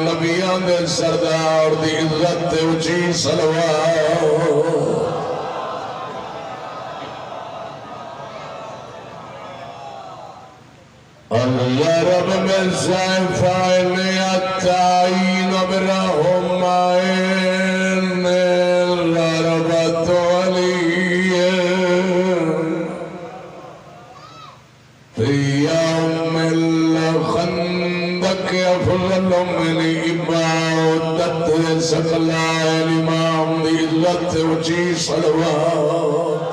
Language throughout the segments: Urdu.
نبیان دے سردار دی عزت تے اچھی صلوات اللہ رب میں زائفائن اتائین برہمائن لربت علیہ فی یوم الخندق افضل من عبادت سقلائن امام دی عزت اچھی صلوات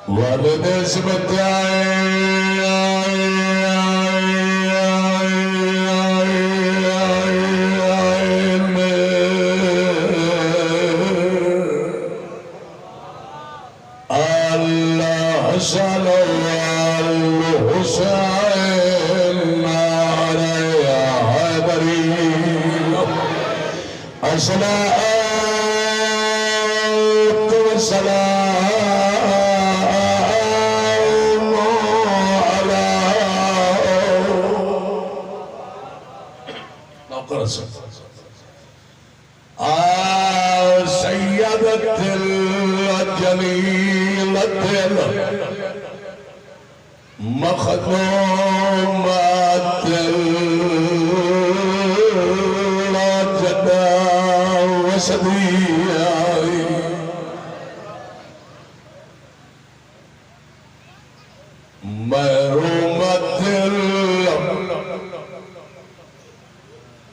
والد سبت اللہ حسن والحسین نارا حیدری الصلاة والسلام سيدة الجليلة مخدومة الجدى وسدية محرومة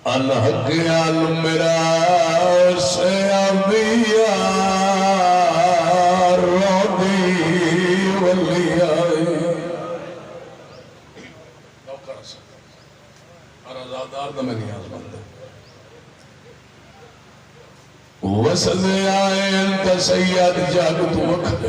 الحق المراس أبيار رضي واللياء وسد آئین تسید جاگت وقت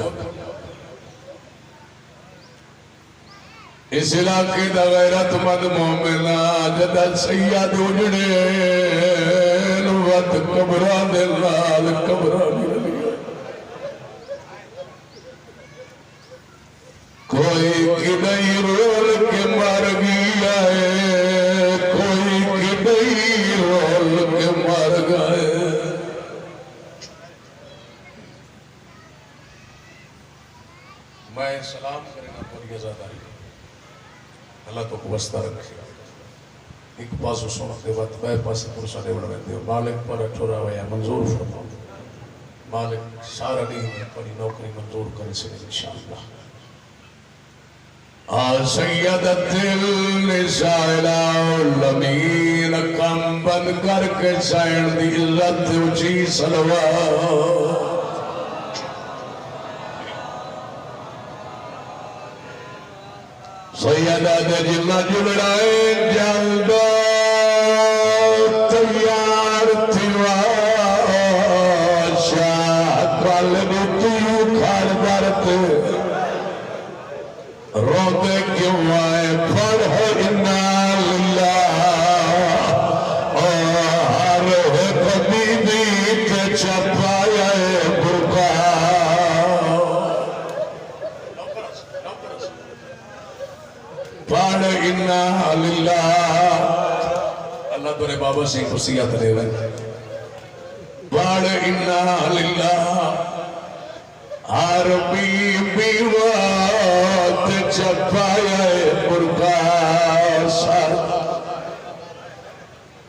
اس علاقے دا غیرت مند مومنہ جدہ سید اجڑین وقت قبران دلال قبران دلال کوئی کدئی رول کے مر گیا ہے کوئی کدئی رول کے مر گئے میں سلام کرنا پوری ازاداری اللہ تو وسطہ رکھے ایک پاسو سنتے وقت میں پاسے پرسانے بڑھویں دے مالک پر اٹھورا ہویا منظور فرماؤں مالک سارا نہیں ہوئے پری نوکری منظور کرے سے انشاءاللہ سیدت النساء العالمین کم بند کر کے سائن دی عزت اچھی صلوات سیدہ جلنا جلڑائے جلدہ تیار تیوا شاہ قلب تیو کھار درتے روتے کیوں آئے پڑھو انا للہ اور کبھی بیت چھپایا برکا پڑھ انا للہ اللہ تورے بابا سے خصیت دے رہے پڑھ انا للہ عربی بیوات چھپایا برکا سار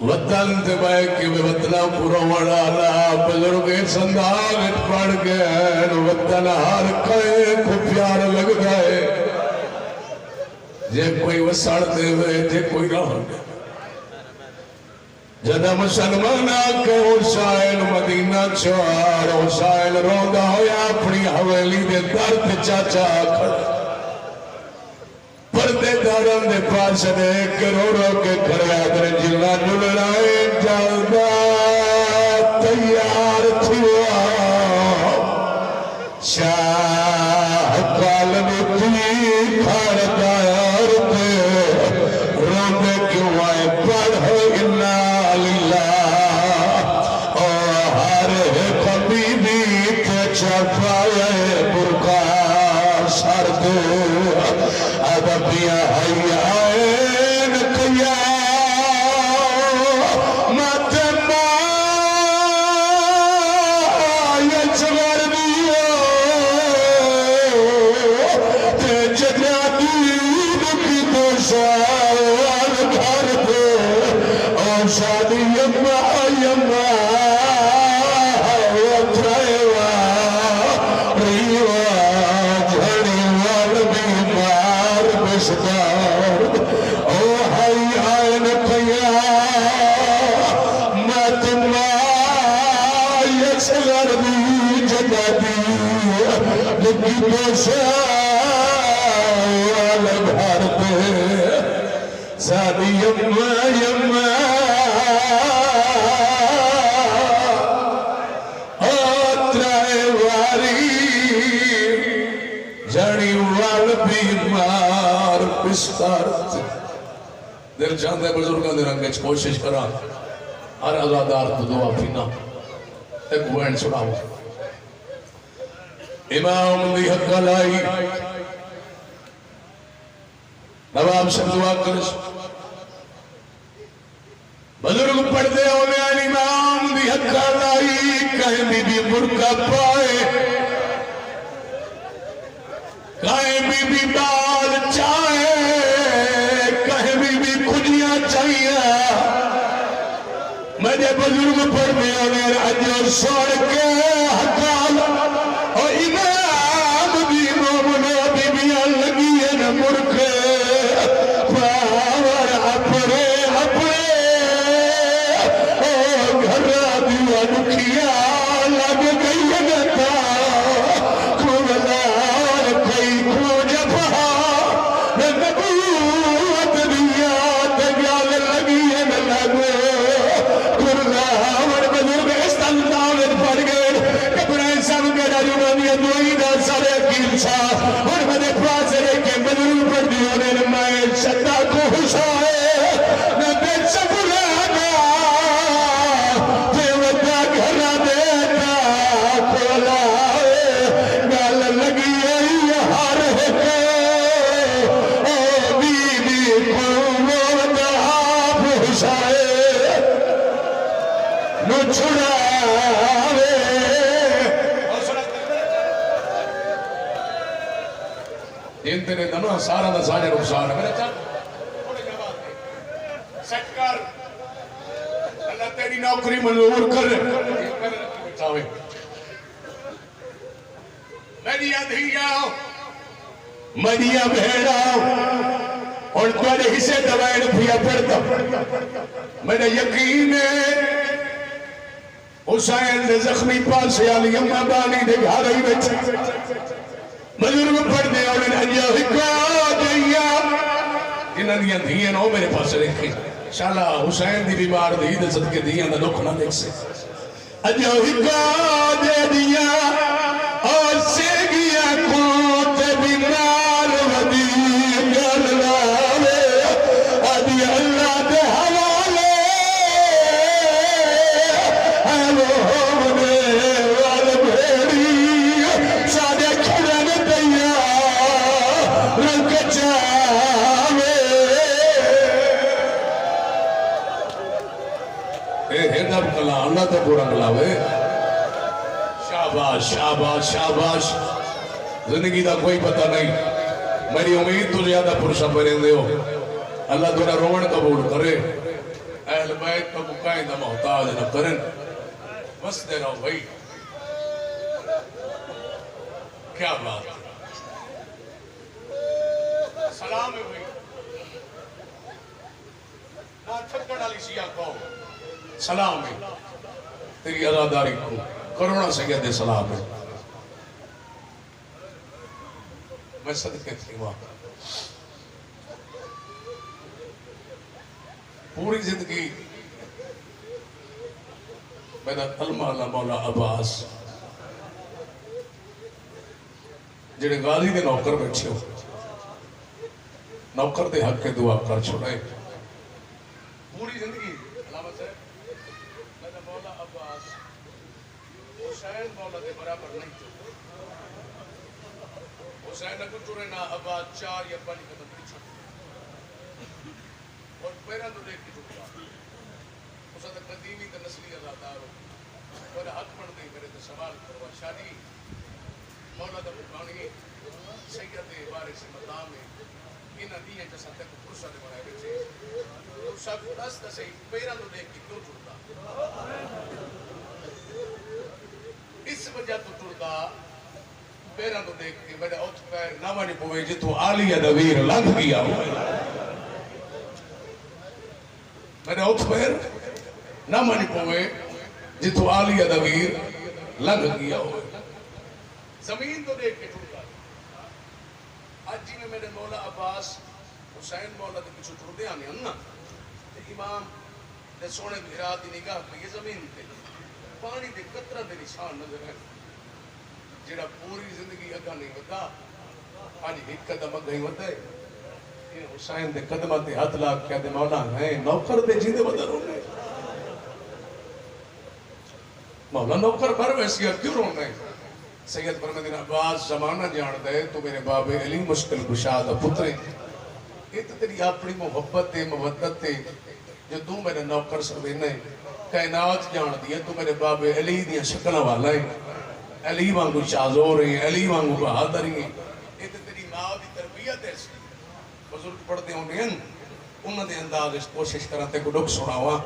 وطن دبائے کہ میں وطنہ پورا وڑانا بزرگے سندھانت پڑھ گئے وطن ہر کئے کو پیار لگ گئے جے کوئی وساڑ دے ہوئے جے کوئی نہ ہو گئے جدہ مسلمان آکے حسین مدینہ چھوار حسین روندہ ہویا اپنی حویلی دے درد چاچا کھڑا پردے دارن دے پاس دے کے رو رو کے کھڑے آدھر جلنا جلائے جلدہ تیار تھوا شاہ قالب تھی کھڑ دار دے روندے کیوں آئے پڑھ انا للہ اور ہر قبیبی تے چھپائے برکا سرد ادب یا حیان قیام دل چاہتا ہے بزرگاں دے رنگ اچھ کوشش کرا ہر ازادار تو دعا پینا ایک وین سناو امام دی حق لائی نواب سے دعا کرس بزرگ پڑھتے ہونے آن امام دی حق لائی کہیں بی مرکہ پائے کہیں بی بال چاہے مجھے بزرگ پڑھنے آنے رجل سوڑ کے حقال اور امام بھی مومنہ بھی بیان لگی ہے نا مرکے پاور اپنے گھر دیا دکھیا لگ گئی ہے تا کھولدار کئی کو جفا نبوت دیا تگال لگی ہے نا لگے اور مجھے پاس رہے کہ بزرگ پر دیونے نمائے شدہ کو حسائے نہ بے سفرانا پیوتا گھرہ دیتا کھولائے گال لگی ہے ہار ہے کہ او بی بی قومت آپ حسائے نو چھڑا انتے نے دنوں سارا دا ساڑھے رخصان ہے میرے سٹ کر اللہ تیری نوکری منظور کر میریا دھیا میریا بھیڑا اور تمہارے حصے دوائیں پھیا پڑتا میرا یقین ہے حسین دے زخمی پاسے علی امہ بانی دے گھا رہی بیٹھے بزرگ پڑھنے اور انہیں حکا جائیا انہاں دیاں دھیاں نو میرے پاس رکھیں شالا حسین دی بیمار دی دے صدقے دیاں دا دکھ نہ دیکھ سے اجا حکا دے دیا اور سے گیا کوت بیمار ودی گل لاوے ادی اللہ دے حوالے اے وہ ہونے وال بھیڑی سادے کھڑن دیا رنگ چاوے اے ہیدر کلا اللہ تو پورا کلاوے شاباش شاباش شاباش زندگی دا کوئی پتہ نہیں میری امید تو زیادہ پرشا پرندے ہو اللہ تیرا رومن قبول کرے اہل بیت کو مقائدہ محتاج نہ کرن بس دے رہا ہوں بھائی کیا بات سلام ہے بھائی نا چھکڑ علی سیاہ قوم سلام ہے تیری ازاداری کو کرونا سید سلام ہے میں صدقے تھی وہاں پوری زندگی میرا کلمہ مولا عباس جڑے غازی دے نوکر بیٹھے ہو نوکر دے حق کے دعا کر چھوڑے پوری زندگی علامت ہے میرا مولا عباس حسین مولا دے برابر نہیں تھے حسین نے کچھ رہنا عباس 4 یا 5 قدم پیچھے دیوی تے نسلی ازادار ہو اور حق بن دے میرے تے سوال کروا شادی مولا دا مکانی سید وارث مقام ہے انہاں دیاں جسا تک پرسا دے بنائے بیٹھے تو سب دس صحیح پیراں تو دیکھ کے کیوں ٹردا اس وجہ تو ٹردا پیراں تو دیکھ کے میرے اوت پیر نہ ونی پوے جتوں عالیہ دا ویر لنگھ گیا ہوئے میرے اوت پیر نہ ونی پوے جتوں عالیہ دا ویر لنگھ گیا ہوئے زمین تو دیکھ کے ٹردا آج جی میں میرے مولا عباس حسین مولا دے پیچھے ٹردے آنے ہن نا امام دے سونے بھیرا دی نگاہ پہ یہ زمین تے پانی دے قطرہ دے نشان نظر ہے جڑا پوری زندگی اگا نہیں ہوتا آج ایک قدم اگا ہی ہوتا ہے یہ حسین دے قدمہ تے ہاتھ لاغ کیا دے مولا ہیں نوکر دے جیدے بدر ہونے مولا نوکر بر ویسیت کیوں رونے سید فرمدین عباس زمانہ جان دے تو میرے باب علی مشکل گشادہ پترے یہ تو تیری اپنی محبت تے مودت تے جو تو میرے نوکر سروینے کائنات جان دیا تو میرے باب علی دیا شکلہ والا ہے علی وانگو شازور ہیں علی وانگو بہادر ہیں یہ تو تیری ماں دی تربیت ہے بزرگ پڑھتے ہونے ہیں انہوں نے انداز اس کوشش کرتے کو ڈک سنا ہوا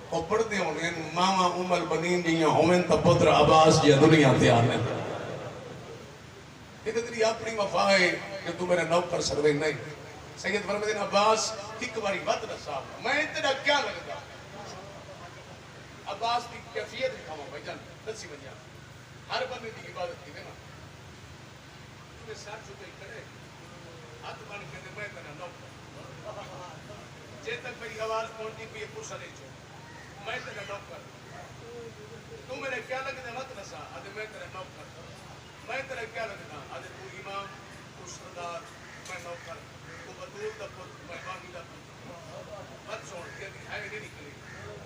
اور پڑھتے ہونے ہیں ماما البنین جیاں ہومن تا پتر عباس جیاں دنیا تیار ہیں یہ تو تیری اپنی وفا ہے کہ تو میرے نوکر سروے نہیں سید فرمدین عباس ایک باری بات رسا میں تیرا کیا لگتا عباس کی کیفیت دکھاؤں بھائی جان دسی بنیا ہر بندے کی عبادت کی دینا تمہیں ساتھ چھوٹے کرے ہاتھ بن کے دے میں تیرا نوکر جے تک میری آواز پہنچی بھی یہ پرسا نہیں چھو میں تیرا نوکر تم میرے کیا لگتا مت رسا آدھے میں تیرا نوکر میں تیرا کیا لگتا آدھے تو امام تو سردار میں نوکر تو بدول دا پتر میں بانی دا پتر مت سوڑ کے ہے نہیں نکلی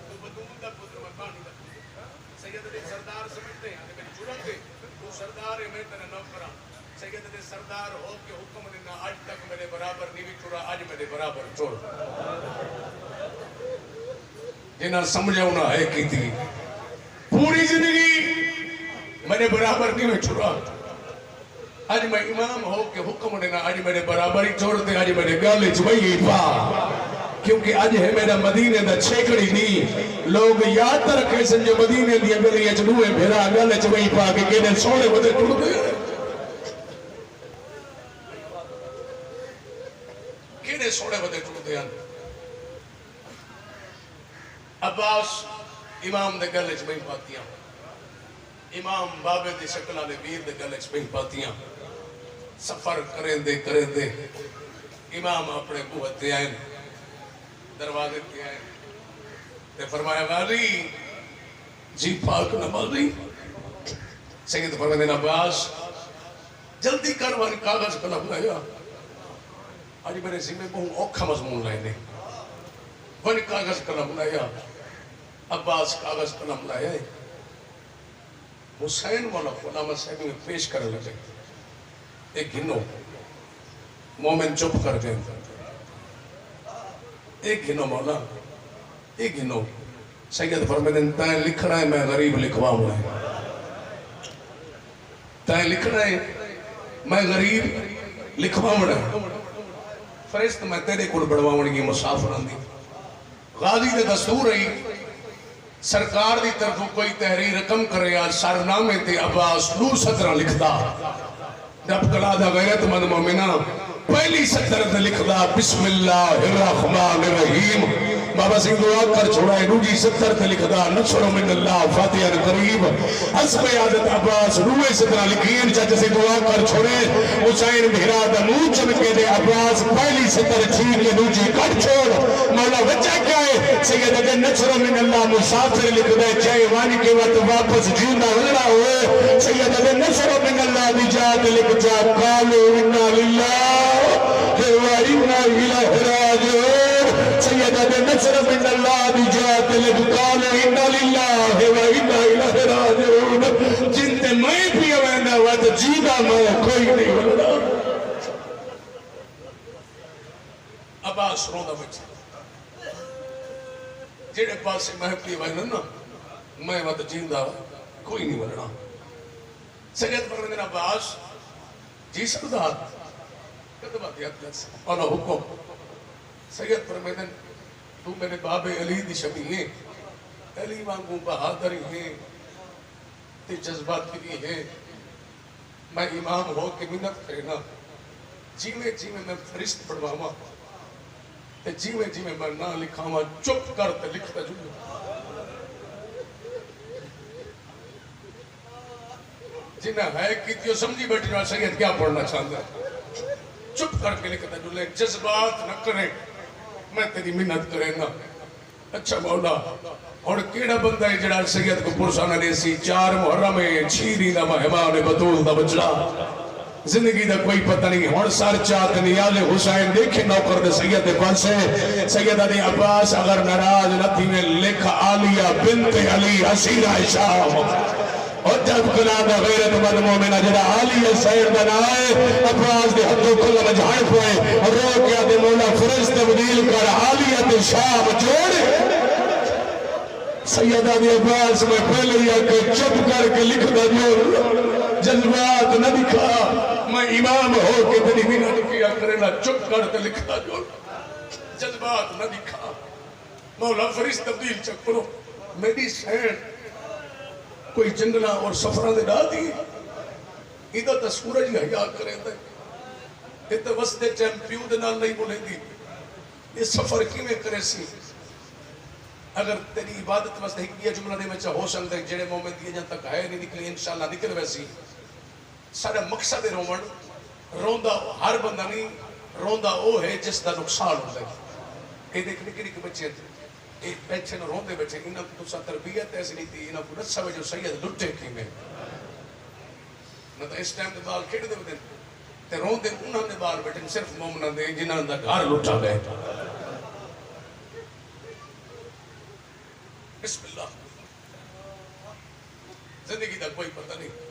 تو بدول دا پتر میں بانی دا پتر سید دے سردار سمجھتے ہیں میری جرم دے تو سردار ہے میں تیرا نوکرہ سید دے سردار ہو کے حکم دینا آج تک میرے برابر نہیں چورا آج میرے برابر چور جنہاں سمجھے انہاں ہے کی تھی پوری زندگی میرے برابر نہیں میں چھوڑا آج میں امام ہو کے حکم دینا آج میرے برابر ہی چھوڑ دے آج میرے گالے چوئی پا کیونکہ آج ہے میرا مدینے دا چھیکڑی نہیں لوگ یاد رکھے سن جو مدینے دیا گلی اچھلوے بھیرا گالے چوئی پا کہ کہنے سوڑے بدے ٹوڑ دے کہنے سوڑے بدے ٹوڑ دے عباس امام دے گالے چوئی پاتیاں امام بابے دی شکلہ دے ویر دے گلے چھ پہی پاتیاں سفر کریں دے امام اپنے بوہت دے آئیں دروازے دے آئیں تے فرمایا غازی جی پاک نمازی سید فرمدین عباس جلدی کروانی کاغذ قلم لیا آج میرے ذمہ بہن اوکھا مضمون لائے دے ون کاغذ قلم لیا عباس کاغذ قلم لائے حسین مولا علامہ صاحب میں پیش کرنے لگے ایک گھنو مومن چپ کر گئے ایک گھنو مولا ایک گھنو سید فرمدین تائیں لکھنا ہے میں غریب لکھواؤں ہے تائیں لکھنا ہے میں غریب لکھواؤں ہے فرشت میں تیرے کل بڑھواؤں گی مسافران دی غازی دے دستور رہی سرکار دی طرف کوئی تحریر رقم کرے آج سارنامے تے عباس نور سطرہ لکھدا جب کلا دا غیرت مند مومنہ پہلی سطر تے لکھدا بسم اللہ الرحمن الرحیم بابا سنگھ دعا کر چھوڑائے نوجی سطر تے لکھدا نصر من اللہ فاتحہ قریب حسب عادت عباس روئے سطرہ لکھین چاچے سے دعا کر چھوڑے حسین بھیرا دا نور چمکے دے عباس پہلی سطر چھین کے نوجی کٹ چھوڑ مولا وجہ کیا ہے سید دے نصر من اللہ مسافر لکھدا چاہے وانی کے وقت واپس جیندہ لڑا ہوئے سید دے نصر من اللہ نجات لکھ جا قالو انا للہ وَإِنَّا إِلَيْهِ رَاجِعُونَ سید دے نصر من اللہ نجات لکھ قالو انا للہ وَإِنَّا إِلَيْهِ رَاجِعُونَ جن تے میں بھی ہوئے وقت جیدہ میں کوئی نہیں ہونا عباس روندہ بچے جڑے پاسے محفلی وائن نا میں وقت جیندہ کوئی نہیں ولنا سید فرمندن عباس جی سردار کتبہ دیت جس اولا حکم سید فرمندن تو میرے باب علی دی شبی ہیں علی وانگوں بہادری ہیں تے جذبات کی بھی ہیں میں امام ہو کے منت کرنا جیوے جیوے میں فرشت پڑھواما تے جیوے جیوے میں نہ لکھاما چپ کر تے لکھتا جو جنہیں ہے کیتیو سمجھی بیٹھی رہا سید کیا پڑھنا چاہتا ہے چپ کر کے لکھتا جو لے جذبات نہ کریں میں تیری منت کریں نا اچھا مولا اور کیڑا بندہ ہے جڑا سید کو پرسانا دے سی 4 محرم چھیری دا مہمان بطول دا بچڑا زندگی دا کوئی پتہ نہیں ہون سار چاہت نیال حسین دیکھے نوکر دے سید دے پاسے سیدہ دے عباس اگر نراز نتی میں لکھ آلیہ بنت علی اسیرہ شام اور جب کلام غیرت مند مومنہ جڑا آلیہ سیر دنائے عباس دے حدو کل مجھائن ہوئے اور رو کیا دے مولا فرز تبدیل کر آلیہ دے شام جوڑے سیدہ دے عباس میں پہلے یا کہ چپ کر کے لکھ دا جو جذبات نہ دکھا میں امام ہو کے تیری بنا کیا کرنا چپ کر کے لکھ دا جو جذبات نہ دکھا مولا فرشت تبدیل چک کرو میری سین کوئی جنگلہ اور سفرہ دے ڈال دی ادھا تا سورج حیاء کریں دے ادھا وسط چیمپیو دے نال نہیں بولیں دی یہ سفر کی میں کرے سی اگر تیری عبادت واسطے یہ جملہ دے میں چاہو سکتے ہیں جڑے مومن دیئے جن تک ہے نہیں نکلی انشاءاللہ نکل ویسی سارا مقصد رومن روندہ ہر بندہ نہیں روندہ او ہے جس دا نقصان ہو جائے یہ دیکھ نکلی کے بچے ایک بیچے نہ روندے بچے انہاں کو تسا تربیت ایسی نہیں تھی انہاں کو نسا جو سید لٹے کی میں نہ تو اس ٹائم دے بال کھیڑ دے بدن تے روندے انہاں دے بال بیٹھے صرف مومنہ دے جنہاں دا گھر لٹا گئے بسم اللہ زندگی دا کوئی پتہ نہیں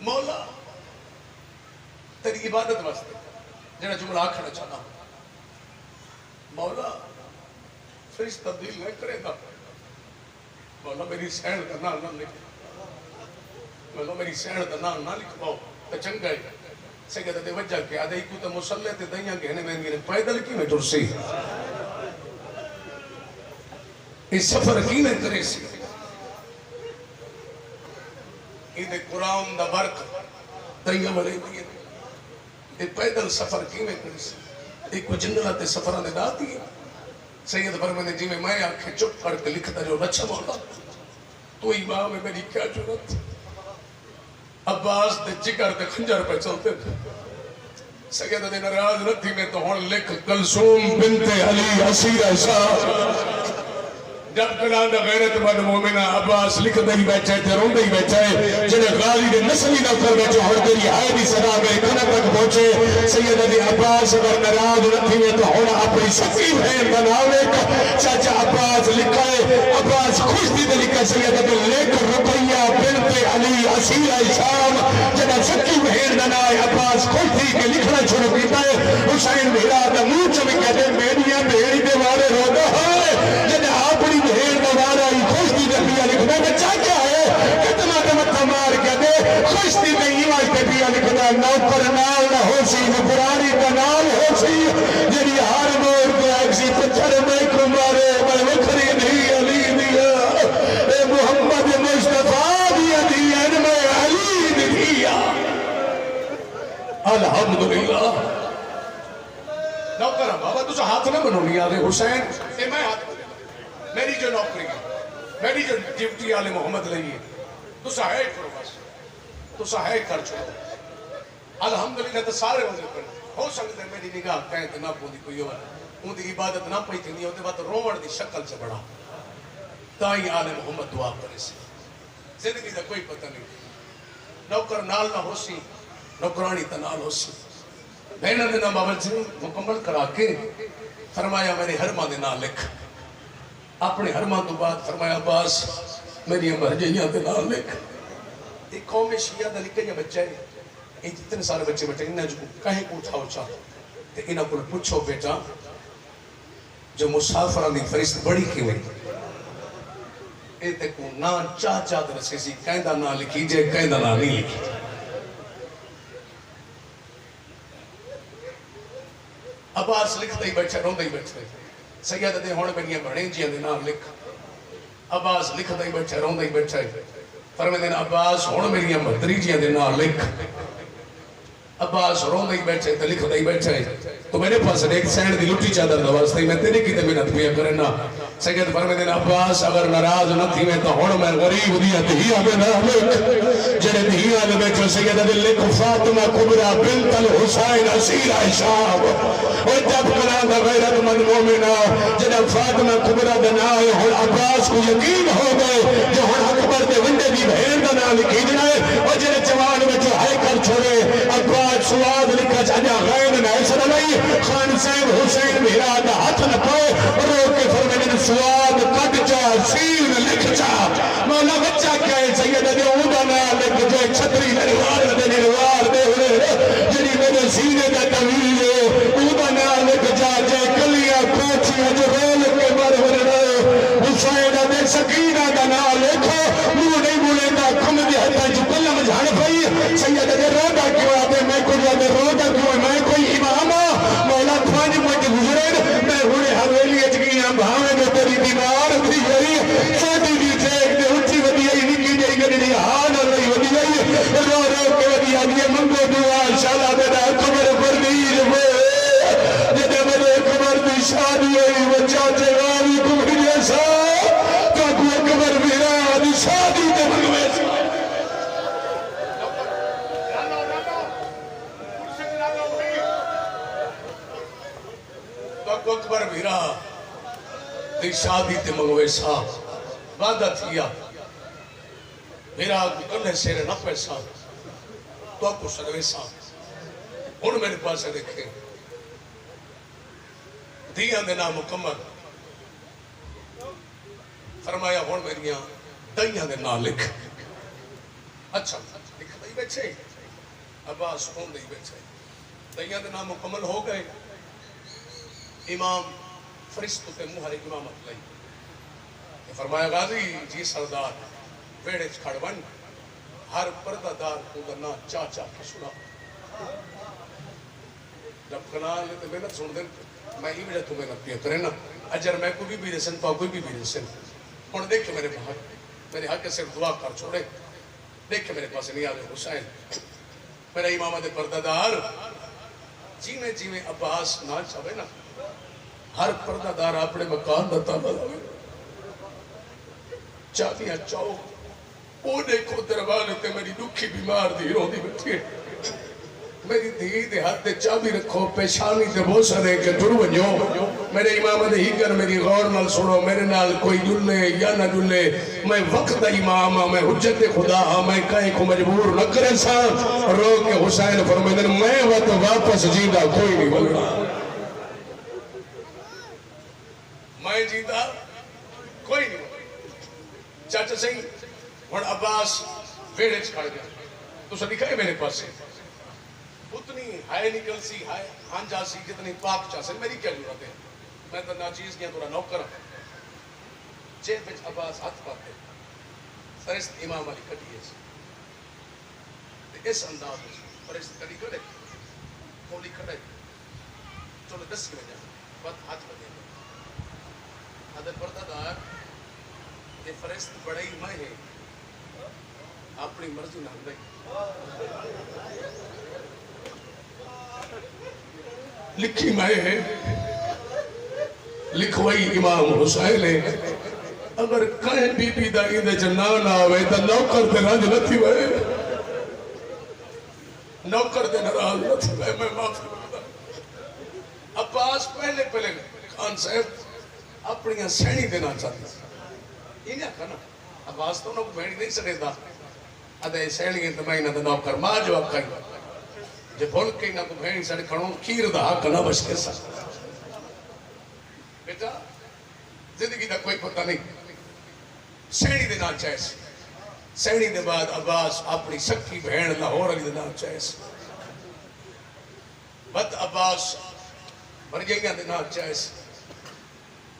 مولا تیری عبادت واسطے جنہا جملہ آکھنا چاہنا مولا فرشت تبدیل نہیں کرے گا مولا میری سین کا نام نہ لکھ مولا میری سین کا نام نہ لکھ پاؤ تو چنگا ہے سیدہ دے وجہ کے آدھائی کو تو مسلح تے دنیا کہنے میں میرے پیدل کی میں ترسی اس سفر کی میں کرے سی یہ قرآن دا برق دنیا والے دیئے یہ پیدل سفر کی میں کرے سی ایک کو جنگلہ تے سفرہ نے دا دی سید فرمانے جی میں آنکھیں چپ پڑھ کے لکھتا جو رچھا مولا تو امام ہے میری کیا جرت عباس دے جگر دے خنجر پہ چلتے تھے سید دے نراز رتھی میں تو ہون لکھ کلثوم بنت علی اسیرہ شاہ جب کلام دا غیرت مند مومنہ عباس لکھ دے ہی بیٹھے تھے رون دے ہی بیٹھے جنہیں غالی دے نسلی نہ کر بیٹھے اور تیری آئے دی صدا میں کھنا تک پہنچے سید علی عباس اگر نراز رکھی میں تو ہونا اپنی سکی بہن بناوے کا چاچا عباس لکھا ہے عباس خوش دی دے لکھا سید علی لکھ رقیہ بنت علی اسیرہ شام جنہیں سکی بہن بنائے عباس خوش دی کے لکھنا چھوڑ پیتا ہے حسین بھیڑا دا منہ چمی کہتے میڈیا بھیڑی دے وارے رو دا ہے جنہیں اپنی بھیڑ دوارا ہی خوش دی دفعہ لکھنا بچہ کیا ہے کتنا دمتہ مار کیا دے خوش دی نہیں واج دفعہ لکھنا نوکر نال نہ ہو سی نکرانی کا نال ہو سی جنہی ہر مور کو ایک سی پچھر میں کمارے میں وکھری نہیں علی دیا اے محمد مصطفیٰ دیا دیا میں علی دیا الحمدللہ نوکر بابا تجھے ہاتھ نہ بنو نہیں آرے حسین اے میں ہاتھ میری جو نوکری ہے میری جو ڈیوٹی آل محمد لئی ہے تو سہائے کرو بس تو سہائے کر چھوڑو الحمدللہ تو سارے وزے پر ہو سکتے ہیں میری نگاہ کہیں تو نہ پوندی کوئی اور ان دی عبادت نہ پہی تھی نہیں ہوتے بات روڑ دی شکل سے بڑا تائی آل محمد دعا کرے سے زندگی دا کوئی پتہ نہیں نوکر نال نہ ہو سی نوکرانی تا نال ہو سی بہنہ دے نام بابل سے مکمل کرا کے فرمایا میرے حرمہ دے نال لکھ اپنے حرمان تو بعد فرمایا عباس میری امر جہیاں دے نال لکھ ایک قوم شیعہ دا لکھے یا بچہ ہے یہ جتنے سارے بچے بیٹھے انہیں جو کہیں کو اٹھاؤ چاہتا تے انہیں کو پوچھو بیٹا جو مسافران دی فرشت بڑی کیوں ہے اے تے کو نا چاہ چاہ در سے سی کہندہ نا لکھی جے کہندہ نا نہیں لکھی جے عباس لکھتا ہی بیٹھا روندہ ہی بیٹھا سیدہ دے ہونے بنیاں بڑھیں جیاں دے نام لکھ عباس لکھتا ہی بیٹھا روندہ ہی بیٹھا فرمے دینا عباس ہونے بنیاں بہتری جیاں دے نام لکھ عباس روندہ ہی بیٹھا ہے لکھتا ہی بیٹھا ہے تو میرے پاس ایک سینڈ دی لٹی چادر دواستا ہی میں تیرے کی تمینت پیا کرنا سید فرمے دینا عباس اگر ناراض نہ تھی میں تو ہونے میں غریب دیا دہیا میں نہ لکھ جنہیں دہیا میں بیٹھا سید دل لکھ فاطمہ کبرا بنت الحسین اسیر عشاب اور جب کلاندہ غیرت من مومنہ جنہیں فاطمہ کبرا دنائے اور عباس کو یقین ہو گئے جو ہر اکبر دے ونڈے دی بہن دنا لکھی جنائے اور جنہیں جوان میں جو ہائے کر چھوڑے عباس سواد لکھا جانا غیر میں ایسا نہیں خان صاحب حسین میرا ہاتھ نہ پائے رو کے فرمائے سواد کٹ جا سین لکھ جا مولا بچہ کیا ہے سیدہ دے اوڈا نا لکھ جو چھتری نروار دے ہوئے جنہی میرے سینے دا طویل ہے اوڈا نا لکھ جا جے کلیاں کوچیاں جو رول کے مر ہوئے حسین دے سکینہ دا نا لکھو مو نہیں بولے دا کم دے ہتا جو کلم جھاڑ پئی سیدہ دے روڈا کیوں آتے میں کو جو دے روڈا کیوں میں کوئی امام مولا تھوانی مجھ گزرے میں ہوئے حویلی اچگیاں بھاوے میں تیری دیوار تھی گئی چھوٹی دی ٹھیک دے اچھی ودی آئی نکی جائی گئی نہیں آن اللہ ودی آئی رو رو کے ودی آئی منگو دعا شالا دینا قبر پردیر ہوئے جدہ میرے قبر دی شادی آئی وہ چاچے غالی کبھی جیسا تو کوئی قبر میرا دی شادی دے منگوے سے اکبر میرا دی شادی تے منگوے سا وعدہ تھیا میرا کنے سیرے نہ پیسا تو آپ کو سنوے سا ان میرے پاس دیکھیں دیاں دینا مکمل فرمایا ہون میریاں دیاں دینا لکھ اچھا لکھ دائی بیچے عباس ہون دائی بیچے دیاں دینا مکمل ہو گئے امام فرشتوں تے مہر امامت لئی فرمایا غازی جی سردار ویڑے کھڑ بن ہر پردہ دار کو گنا چاچا کی سنا جب کنال تے محنت سن دیں میں ہی وجہ تو محنت پیا کرے نا اجر میں کوئی بھی رسن پا کوئی بھی رسن اور دیکھیں میرے حق سے دعا کر چھوڑے دیکھیں میرے پاس نیاز حسین میرا امامت پردہ دار جیویں جیویں عباس نہ چاہے نا ہر پردہ دار اپنے مکان دتا بلاوے چاہیاں چاہو وہ دیکھو دروازے تے میری دکھی بیمار دی رو دی بیٹھی ہے میری دھی دے ہاتھ دے چابی رکھو پیشانی دے بوسا دے کے در ونجو میرے امام دے ہی کر میری غور نال سنو میرے نال کوئی جلے یا نہ جلے میں وقت دا امام ہاں میں حجت خدا ہاں میں کہیں کو مجبور نہ کرے سا رو کے حسین فرمائے میں وقت واپس جیدہ کوئی نہیں بولنا میں جیتا کوئی نہیں چاچا صحیح اور عباس ویڑے چھڑ گیا تو سا دکھائے میرے پاس سے اتنی ہائے نکل سی ہائے ہانجا سی جتنی پاک چاہ سے میری کیا ضرورت ہے میں تو ناچیز کیا تھوڑا نوکر جے بچ عباس ہاتھ پاتے فرشت امام علی کٹیے سے اس انداز فرشت کٹی کرے کولی کھڑے چلو 10 کی وجہ بات ہاتھ لگے حضرت پردہ دار یہ فرشت بڑے ہی میں ہے اپنی مرضی نہ ہم لکھی میں ہے لکھوائی امام حسین ہے اگر کہیں بی بی دا ایندے جنان آوے تا نوکر دے رانج نہ تھی وے نوکر دے نراز نہ تھی وے میں معافی مانگتا عباس پہلے خان صاحب اپنی سینی دینا چاہتا یہ نہیں کہنا عباس تو انہوں کو بھیڑی نہیں سکے دا ادھے سینی تو میں نہ نوکر ماں جواب کہیں جب بھول کے نہ کو بھیڑی سڑے کھڑوں کیر دا حق نہ بچ کے سکتا بیٹا زندگی دا کوئی پتہ نہیں سینی دینا چاہے سینی دے بعد عباس اپنی سکی بھیڑ لاہور علی دینا چاہے بد عباس برجیاں دینا چاہے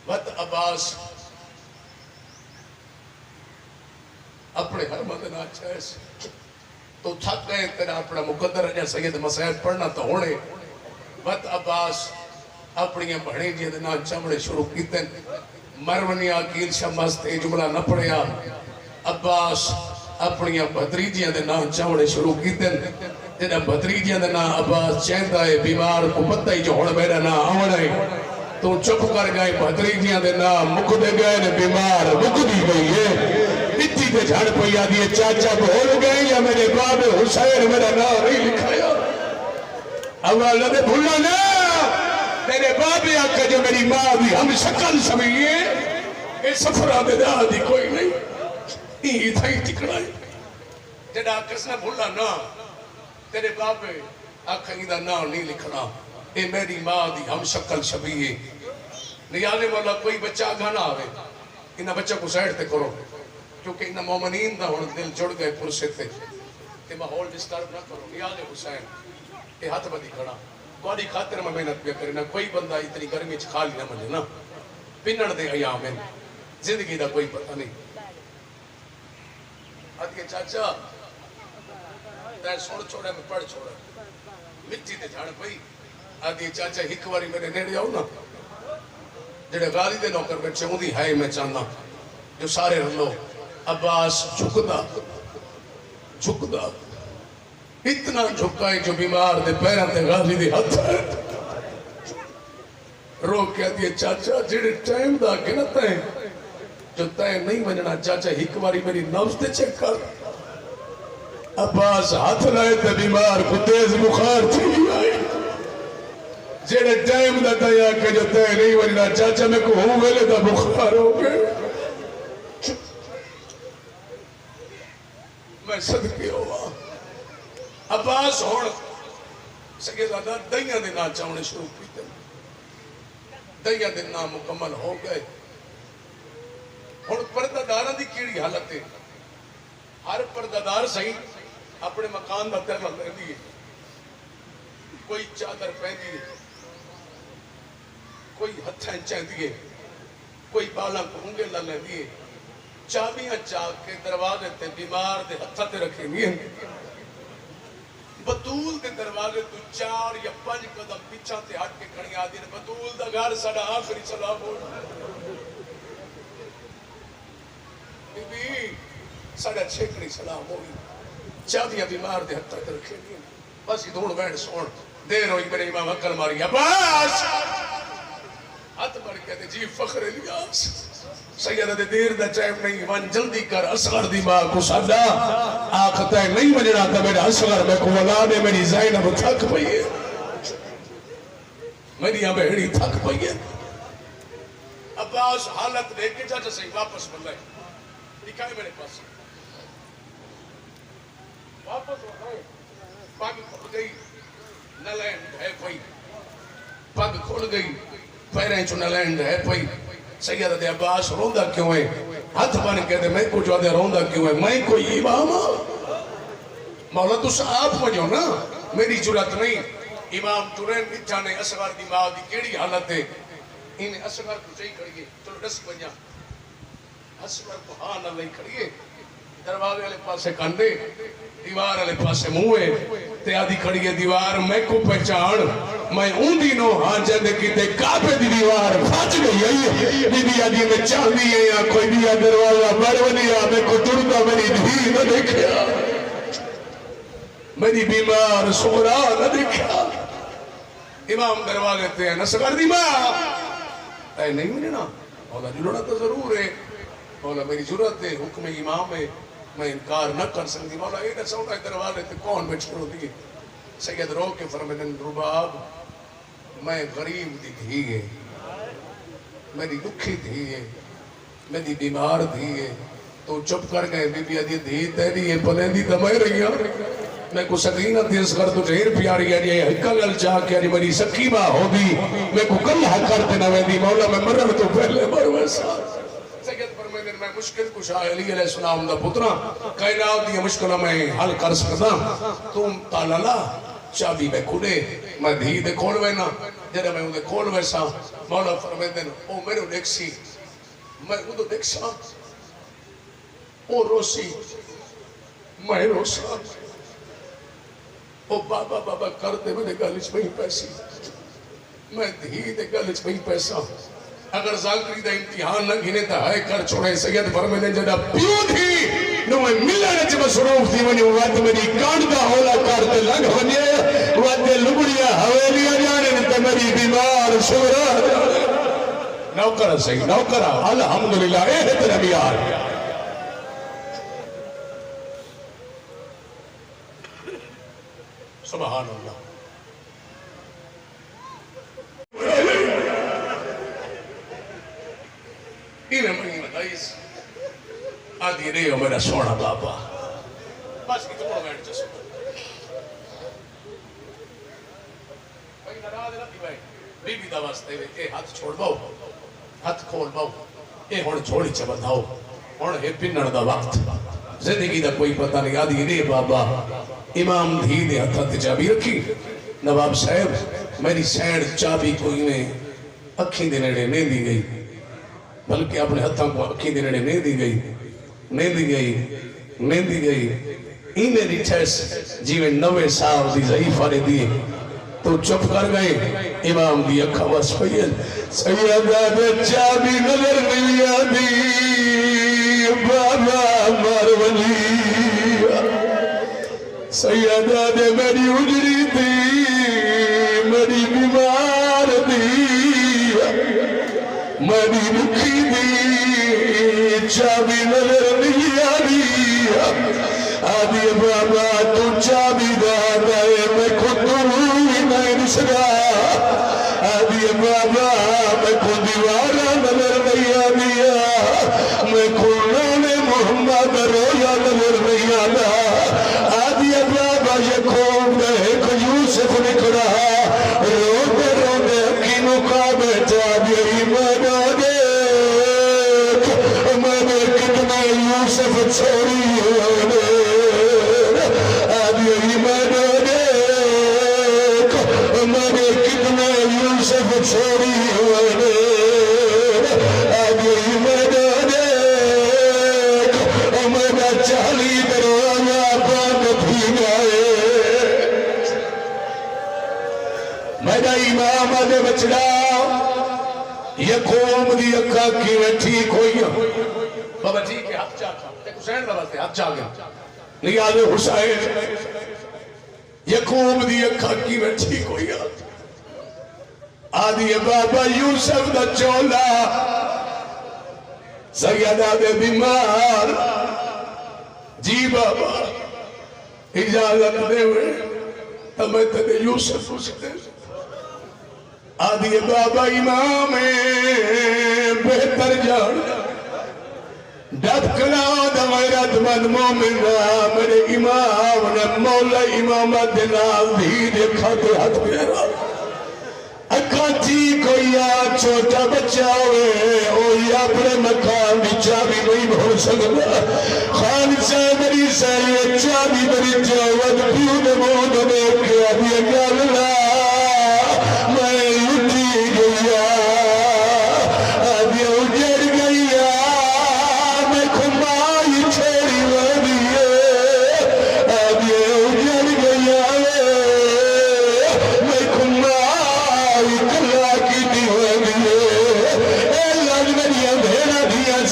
وقت عباس اپنے حرم دے نہ چاہیس تو تھک گئے تیرا اپنا مقدر ہے سید مسائل پڑھنا تو ہونے وقت عباس اپنی بڑھیں جی دے نہ چمڑے شروع کیتے مرونی آکیل شمس تے جملہ نہ پڑھیا عباس اپنی بھتریجیاں دے نہ چمڑے شروع کیتے جنہاں بھتریجیاں دے نہ عباس چہندہ ہے بیمار کو پتہ ہی جو ہوڑ میرا نہ آوڑا ہے تو چپ کر گئے بھتریجیاں دے نہ مک دے گئے نے بیمار مک دی گئی ہے مٹی دے جھڑ پہ آدھی ہے چاچا بھول گئے یا میرے باب حسین میرا نام نہیں لکھایا اول نے بھولا نا میرے باب آقا جو میری ماں بھی ہم شکل سمجھئے اے سفرہ دے دا دی کوئی نہیں ہی تھا ہی ٹکڑا ہے جڑا کس نے بھولا نا تیرے باب آقا ہی دا نام نہیں لکھنا اے میری ماں دی ہم شکل شبیہ نیالے مولا کوئی بچہ آگا نہ آوے انہا بچہ کو سائٹ تے کرو کیونکہ انہا مومنین دا ہونے دل جڑ گئے پرسے تے کہ ماحول ڈسٹرب نہ کرو نیالے حسین اے ہاتھ بدی کھڑا کوئی خاطر میں محنت پہ کرنا کوئی بندہ اتنی گرمی خالی نہ ملے نا پنڑ دے ایام ہے زندگی دا کوئی پتہ نہیں آدھے چاچا تے سوڑ چھوڑے میں پڑھ چھوڑے مٹی دے جھاڑ پئی آدھی چاچا ہک واری میرے نیڑے آؤ نا جڑے غالی دے نوکر بیٹھے ہوں دی ہے میں چاہنا جو سارے رلو عباس جھکدا اتنا جھکائے جو بیمار دے پیران دے غالی دے ہاتھ ہے روک کہہ دیئے چاچا جڑے ٹائم دا کے نہ تائیں جو تائیں نہیں مننا چاچا ہک واری میری نفس دے چیک کر عباس ہاتھ لائے تے بیمار کو تیز بخار تھی آئی جڑے ٹائم دا تایا کہ جو تے نہیں ورنہ چاچا میں کو ہوں گلے دا بخار ہو گئے میں صدقے ہوا عباس ہوڑ سکے زیادہ دائیاں دن چاہنے شروع کیتے دائیاں دن مکمل ہو گئے ہوڑ پردہ دی کیڑی حالت ہے ہر پردہ صحیح اپنے مکان دا تیرہ لے دیئے کوئی چادر پہن دیئے کوئی ہتھیں چاہ دیئے کوئی بالا کھونگے لے دیئے چابیاں چاہ کے دروازے تے بیمار دے ہتھا تے رکھیں دیئے بطول دے دروازے تو 4 یا 5 قدم پیچھا تے ہٹ کے کھڑی آدھی نے بطول دا گھر ساڑا آخری سلام ہو بی بی ساڑا چھیکڑی سلام ہوئی چابیاں بیمار دے ہتھا تے رکھیں دیئے بس ہی دھوڑ بیٹھ سوڑ دیر ہوئی میرے امام عقل ماری عباس ہاتھ بڑھ کہتے جی فخر الیاس سیدہ دے دیر دا چائم نہیں وان جلدی کر اصغر دی ماں کو سادا آختا ہے نہیں منجنا تھا میرا اصغر میں کو ولانے میری زینب تھک پئیے میری یہاں بہڑی تھک پئیے عباس حالت دیکھ کے چاچا صحیح واپس بن لائے دکھائے میرے پاس واپس بن پاگ کھول گئی نلینڈ ہے پئی پاگ کھول گئی پیریں چو نلینڈ ہے پئی سیدہ دے عباس روندہ کیوں ہے ہاتھ بن کہتے میں کو جو دے روندہ کیوں ہے میں کوئی امام مولا تو آپ مجھو نا میری جرات نہیں امام تورین بچانے اصغر دی ماں دی کیڑی حالت ہے انہیں اصغر کو چاہی کھڑیے چلو ڈس بنیا اصغر کو ہاں نہ لئی کھڑیے دروازے والے پاسے کندے دیوار والے پاسے موئے تے آدھی کھڑیے دیوار میں کو پہچان میں اون دینوں ہاں جاندے کی تے کعبے دی دیوار پھاچ گئی ہے بی بی آدھی میں چاندی ہے یا کوئی دیا دروازہ بڑھونیا میں کو ٹرکا میری دھی نہ دیکھیا میری بیمار سورا نہ دیکھیا امام دروازے تے ہیں نصغر دی ماں اے نہیں ملنا مولا جلونا تو ضرور ہے مولا میری ضرورت ہے حکم امام ہے میں انکار نہ کر سکتی مولا یہ نہ سوڑا دروازے تے کون بیٹھ کرو دیئے سید رو کے فرمیدن رباب میں غریب دی دھی ہے میری دکھی دھی ہے میری بیمار دھی ہے تو چپ کر گئے بی بی آدھی دھی تیری ہے پلین دی دمائی رہی ہے میں کو سکینہ دیس کر تو جہر پیاری ہے یہ حقہ گل چاہ کے میری سکیمہ ہو دی میں کو کل حق کرتے نہ دی مولا میں مرم تو پہلے مر ویسا سید فرمیدن میں مشکل کشا علی علیہ السلام دا پترا کائنات دی مشکل میں حل کر سکتا تم تالالا چابی میں کھلے میں دھی دے کھول وینا جنہیں میں انہیں کھول ویسا مولا فرمیندے او میرے دیکھ میں انہیں دیکھ سا او روسی میں روسا او بابا بابا کرتے میرے گالچ میں ہی پیسی میں دھی دے گالچ میں ہی پیسا اگر ذاکری دا امتحان نہ گھنے تا ہے کر چھوڑے سید فرمیندے جدا پیو تھی نو میں ملنے چھ مصروف تھی ونی وقت میری کانڈا ہولا کرتے لگ ونی وقت لبڑیا حویلیاں جانے تے میری بیمار شورا نوکر صحیح نوکر الحمدللہ احترام یار سبحان اللہ انہیں منی مدائیس آدھی رہے ہو میرا سونا بابا بس کی تو پڑھ بیٹھ جسو بھائی نراز رکھی بھائی بی بی دا واسطے اے ہاتھ چھوڑ باؤ ہاتھ کھول باؤ اے ہون چھوڑی چا بدھاؤ ہون ہے پنڑ دا وقت زندگی دا کوئی پتہ نہیں آدھی رہے بابا امام دھی دے ہاتھ چابی رکھی نواب صاحب میری سینڈ چابی کوئی نے اکھیں دے نیڑے نہیں دی گئی بلکہ اپنے ہتھاں کو اکھیں دے نیڑے نہیں دی گئی نہیں دی گئی انہیں ریٹھیس جیویں 90 سال دی ضعیفہ نے دیئے تو چپ کر گئے امام دی اکھا بس پہیل سیدہ دے چابی نظر نہیں آدھی بابا مرولی سیدہ دے میری اجری دی میری بیمار دی میری رکھی دی چابی نظر نہیں آدھی بابا تو چابی دادا ہے میں خود ہوئی میں رسگا آدھی بابا میں خود دیوارا نظر نہیں آدھیا میں خلان محمد رویا نظر نہیں آدھا آدھی بابا یہ کھوم دے ایک یوسف نکڑا روتے روتے اکینوں کا بیٹا بھی منا دیکھ میں نے کتنا یوسف چھوڑی ہونے آدھی منا دیکھ میں نے کتنا یوسف چھوڑی ہونے آدھی منا دیکھ میں نے 40 دروازہ بند بھی گئے میرا امام آدھے بچڑا یہ قوم دی اکھا کی میں ٹھیک ہوئی بابا ٹھیک ہے ہاتھ چاہتا ایک حسین دباستے ہاتھ چاہ گیا نیاز حسین یہ قوم دی اکھا کی میں ٹھیک ہوئی آدھی بابا یوسف دا چولا سیدہ دے بیمار جی بابا اجازت دے ہوئے تمہیں تے یوسف اسے آدھی بابا امام بہتر جان ڈب کلا دا غیرت مند مومن میرے امام نے مولا امامت دنال بھی دیکھا تو ہاتھ میرا اکھا جی کوئی چھوٹا بچہ ہوئے اوہی اپنے مکان بھی چابی نہیں بھول سکتا خان صاحب میری سہی چابی میری جاوت پیو نے موت نے کیا بھی اگل اللہ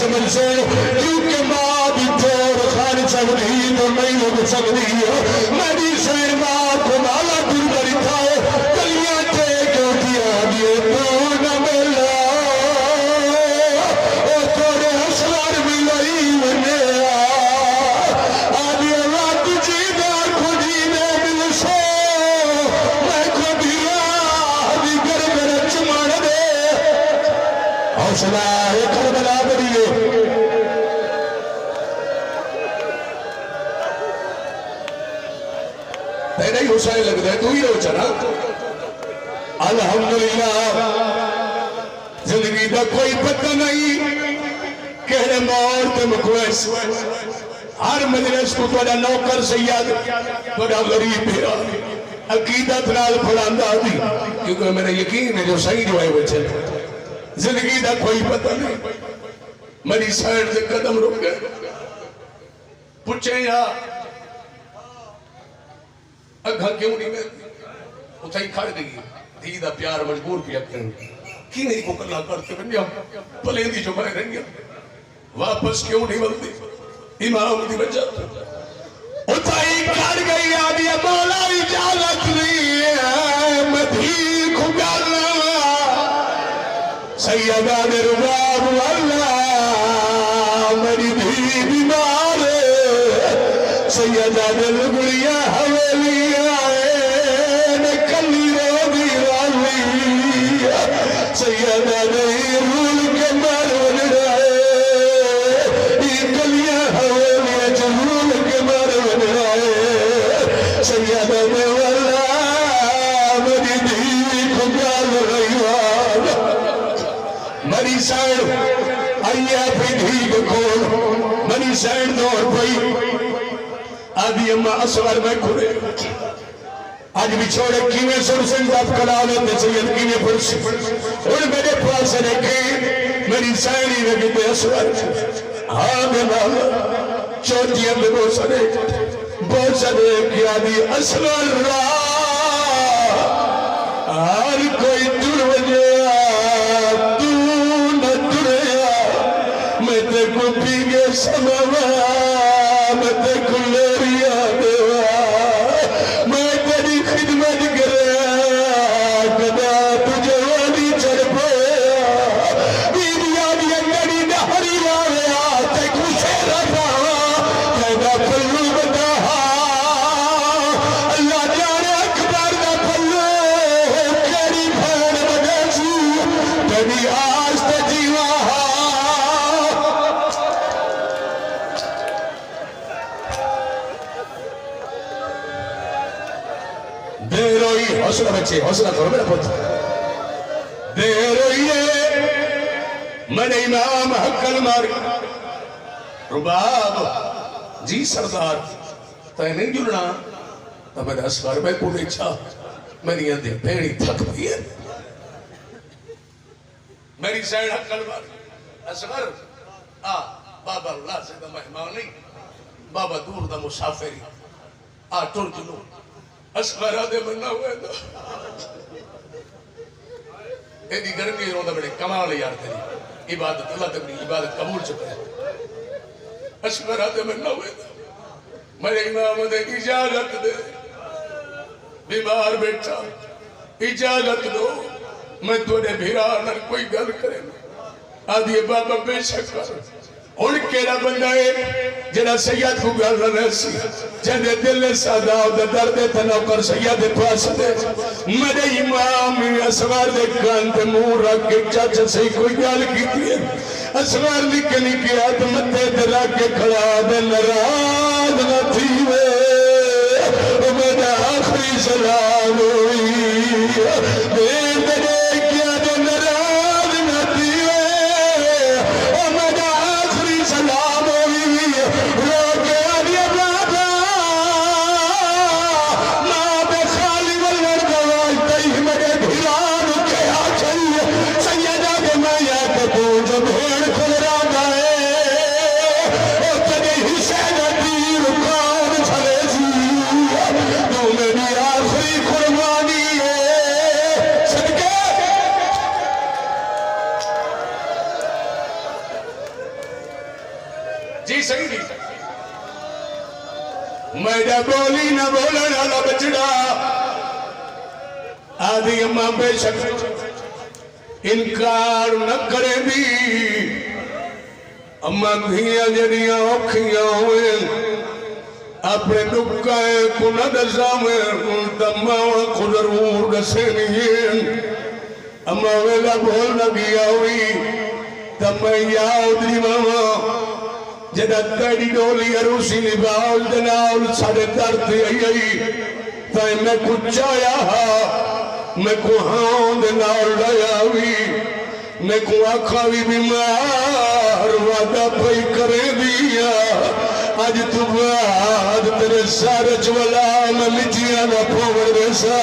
کیونکہ ماں بھی تور خان سکتی تو نہیں لگ سکتی میری سیر ماں کو مالا دور بری تھا کلیاں ٹھیک ہوتی آگے تو نہ ملا او تورے حسنار بھی لئی ونے آگے اللہ تجھی دار خودی میں مل سو میں خودی آدھی گر گر چمان دے حوصلہ ہے کربلا بڑیے نہیں حسین لگ دے تو ہی ہو چنا الحمدللہ زندگی دا کوئی پتہ نہیں کہنے موت مقویس ہر مجلس کو توڑا نوکر سید توڑا غریب بھیرا عقیدت نال پڑھاندا دی کیونکہ میرا یقین ہے جو صحیح جو ہے وہ چلے زندگی دا کوئی پتہ نہیں میری سائڈ سے قدم رک گئے پوچھیں یا اگھا کیوں نہیں گئے اتھائی کھڑ گئی دھی دا پیار مجبور کیا کریں کی نہیں کو کلا کرتے بنیا پلیں دی جو میں رہیں واپس کیوں نہیں بلتی امام دی وجہ اتھائی کھڑ گئی آدھی مولا اجازت نہیں مدھی کھگالا سیدہ نے رباب اللہ میری دھی بیمار سیدہ نے لگڑیاں حویلی آئے کلی رو دی والی سیدہ نے رول کے مارون رائے کلیاں حویلیاں جرول کے مارون رائے سیدہ نے واللہ میری دھی کھگال رہی والا مری سائن آئیے پہ دھی بکول مری سائن دور پئی آدھی اممہ اسوار میں کھڑے آج بھی چھوڑے کیویں سر سنگاف کلالت سید کیویں پرسی اور میرے پاس رکھے میری سائنی رکھتے اسوار ہاں میں مالا چوٹیاں میں بہت سارے کیا دی اسوار را ہر کوئی دور وجہ تو نہ دوریا میں تے کو پیگے سماوا میں تے کو لوریا دیوا میں تیری خدمت کریا کدا تجھے والی چڑھ پویا بیدیا دیا گڑی نہری لاویا تے کو شیرہ پاوا کدا پلو بدا اللہ جانے اکبر دا پلو کیڑی بھین بدا سی تیری آج تجیوہ دیر ہوئی حوصلہ بچے حوصلہ کرو میرا پتر دیر ہوئی ہے میں نے امام حقل ماری رباب جی سردار تائیں نہیں جلنا تو میں نے اسوار میں کو دیکھا میں نے اندھے پیڑی تھک بھی ہے میری سائن حقل ماری اسوار بابا اللہ سے دا مہمان نہیں بابا دور دا مسافری ٹر جلو اسوارہ دے بننا ہوئے دا ایدی گرمی روندہ بڑے کمال یار تیری عبادت اللہ تک نہیں عبادت قبول چکا ہے اسوارہ دے بننا ہوئے دا میرے امام دے اجازت دے بیمار بیٹھا اجازت دو میں توڑے بھیرانر کوئی گل کرے آدھیے بابا بے شکر ان کیڑا بندہ ہے جنہ سید کو گل رہے سی جنہ دل سادا دا درد تنوکر سید پاس دے میرے امام اسوار دے کانت مور رکھ کے چاچا سے کوئی گل کی تھی اسوار نکلی کیا تو متے دلا کے کھڑا دے نراز نہ تھی وے میرا آخری سلام ہوئی دیر دے کیا دے نراز نہ تھی وے میرا آخری سلام ہوئی رو کے آدھیا بابا ماں بے خالی والور گواج تئی میرے بھیران کے آ چاہیے سیدہ کے میں یا کتو جو بھیڑ کھل رہا گئے اور تجھے حسین دیر کون چھلے سی تو میری آخری قربانی ہے صدقے جی صحیح نہیں میرا بولی نہ بولنا نہ بچڑا آدھی اماں بے شک انکار نہ کرے دی اماں دھیاں جڑیاں اوکھیاں ہوئے اپنے دکھائے کو نہ دسامے دماں کو ضرور دسے نہیں اماں ویلا بول نہ گیا ہوئی تمہیں یاد نہیں ماما جدہ تیری ڈولی عروسی نباؤ جناؤ سارے درد آئی تائیں میں کچھ آیا میں کو ہاں دنال لیا ہوئی میں کو آکھا بھی بیمار وعدہ پئی کرے دیا اج تو بعد تیرے سر چولا میں مٹیاں نہ پھوڑ رسا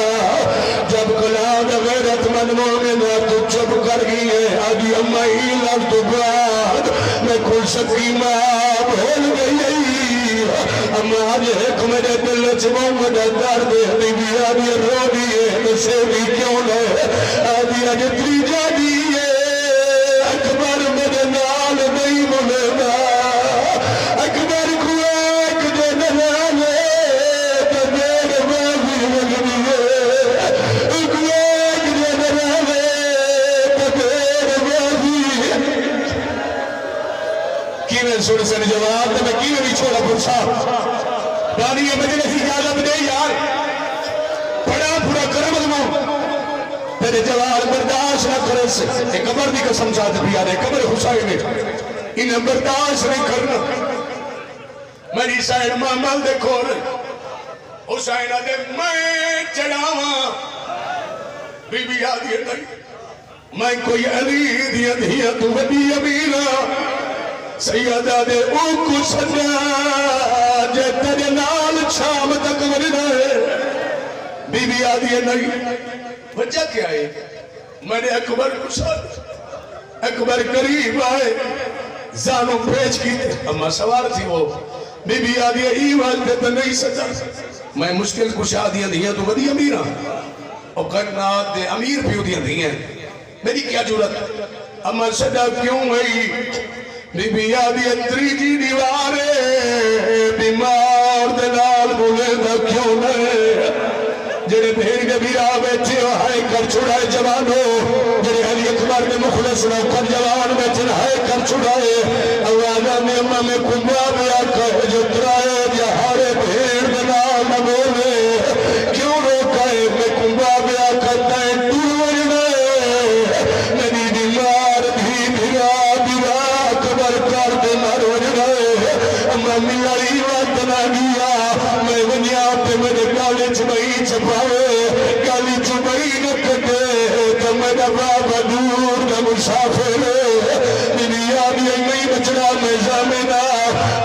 جب کلام غیرت مند مومن تو چپ کر گئی ہے آدھی امائی لگ تو بعد میں کل سکی ماں بھول گئی اما آج ایک میرے دل چموں میں درد بی بی آدھی رو دیئے نسے بھی کیوں لے آدھی آج تری جا دیئے اکبر میرے نال نہیں ملے اکبر کو ایک دن لانے تو میرے بازی لگنی ہے ایک دن لانے تو میرے بازی کیویں سن سن جواب تو میں کیویں بھی چھوڑا پرسا بانی یہ مجھے نہیں اجازت دے یار بڑا پورا کرم ادمو تیرے جواب برداشت نہ کرے سے ایک قبر دی قسم چاہتے بھی آرے قبر حسین میں انہیں برداشت نہیں کرنا میری سائن محمد دیکھو حسین آدھے میں چڑھاواں بی بی آدھی نہیں میں کوئی علی دیا دیا تو ودی امیرہ سیدہ دے او کو سجا جے تیرے نال شام تک ورنہ ہے بی بی آدھی نہیں وجہ کیا ہے میں نے اکبر کو ساتھ اکبر قریب آئے زانوں پیچ کی اما سوار تھی وہ بی بی آدھی ایوال پہ تو نہیں سجا میں مشکل کو شادیاں دیا تو ودی امیرہ اور کرنات دے امیر بھی دیا دیا میری کیا جورت اما سجا کیوں ہوئی بی بی آدھی اتری جی دیوارے بیمار دلال بولے دا کیوں نئے جڑے بھیڑ کے بیرا بیٹھے ہائے کر چھڑائے جوانوں جڑے علی اکبر نے مخلص نو کر جوان بیٹھے ہائے کر چھڑائے اوازہ میں امہ میں کنبا بیا کہے جو ترائے جہارے بھیڑ دلال نہ بولے کیوں روکائے میں کنبا بیا کہتا ہے دور نے میری بیمار بھی بھیرا بیرا اکبر کر دے مرو جائے امہ ملائی وقت نہ گیا میں ونیا پہ میرے کالے چبئی چھپاوے کالی چبئی نہ کٹے تو میرا بابا دور نہ مسافر میری آدھی نہیں بچڑا میں زامنہ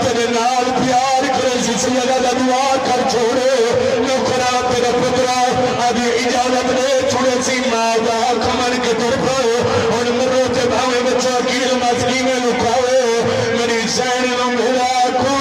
تیرے نال پیار کرے سی اللہ دعا کر چھوڑے نوکرا تیرا پترا آدھی اجازت دے چھوڑے سی ماں دا کمن کے در پاؤ اور مرو تے بھاوے بچہ کیل ماسکی میں لکھاوے میری سین نو میرا کو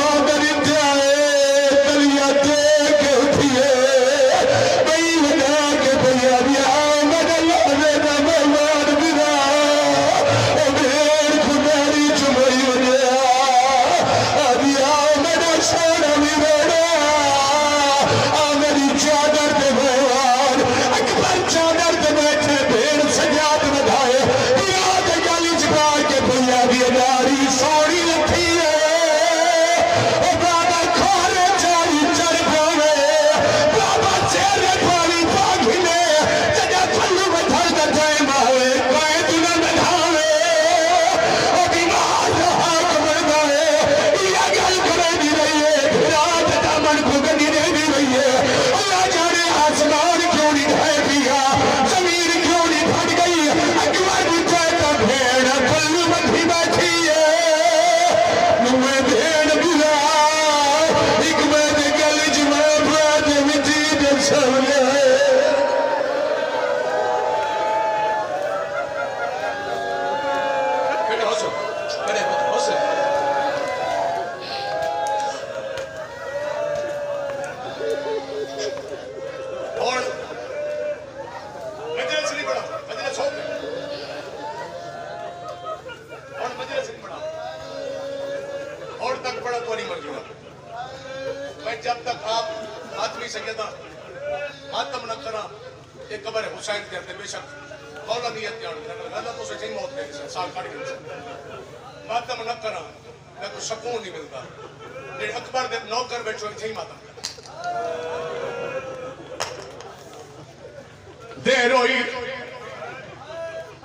دیر ہوئی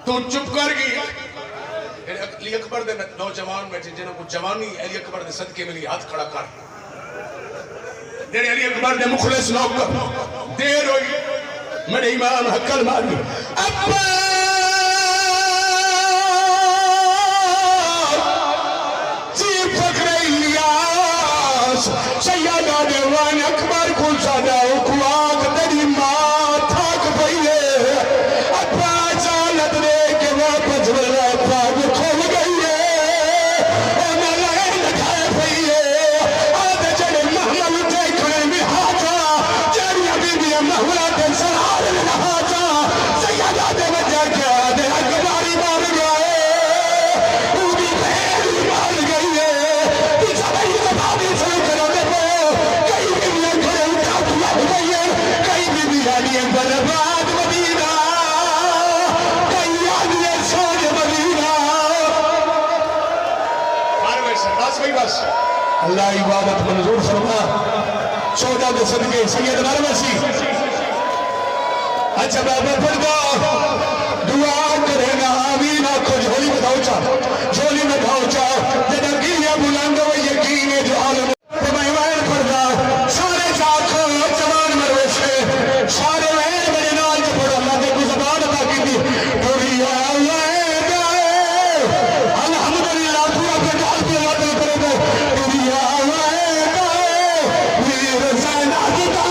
تو چپ کر گئی علی اکبر دے نوجوان بیٹھے جنہوں کو جوانی علی اکبر دے صدقے ملی ہاتھ کھڑا کر علی اکبر دے مخلص نوکر دیر ہوئی میرے امام حقل ماری ابا جی پکڑے لیا اللہ عبادت منظور فرما 14 دے صدقے سید مرمسی اچھا بابا پڑھا دعا کرے گا آمین آنکھو جھولی میں دھاؤ چاہ جھولی میں دھاؤ چاہ جدہ گیلیا بلند و یقین جو عالم پرمائیوائن پڑھا سارے چاکھو جوان مروشے سارے وین میرے نال جو پڑھا اللہ دے کو زبان عطا کی دی پوری آوائے گئے الحمدللہ پورا پہ ڈال پہ اللہ دے کرے گئے پوری آوائے گئے ویر زین آجدہ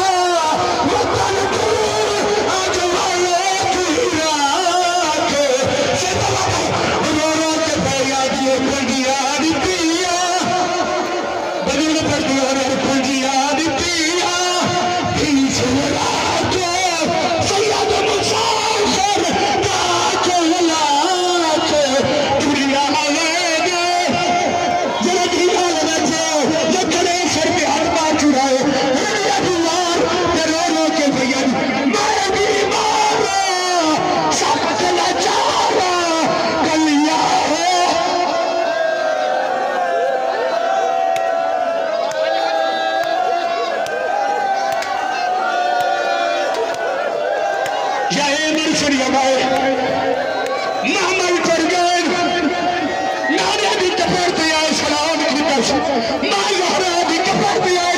وطن دور آج والے کی راک سے دلائے رو کے بھیا دیے پنڈیا دی پیا بدل پڑھتی اور پنڈیا دی پیا پیچھے راجو سید مسافر راجو لاکھ دنیا آئے گے جلدی آل بچے لکھنے سر پہ ہاتھ چڑھائے رنیا بیمار رو کے بھیا میں بیمار سخت لاچارا کلیا ہو یا اے منشر یمائے محمد کرگین نانے بھی کپڑ دیا سلام کی پس ماں یہرا بھی کپڑ دیا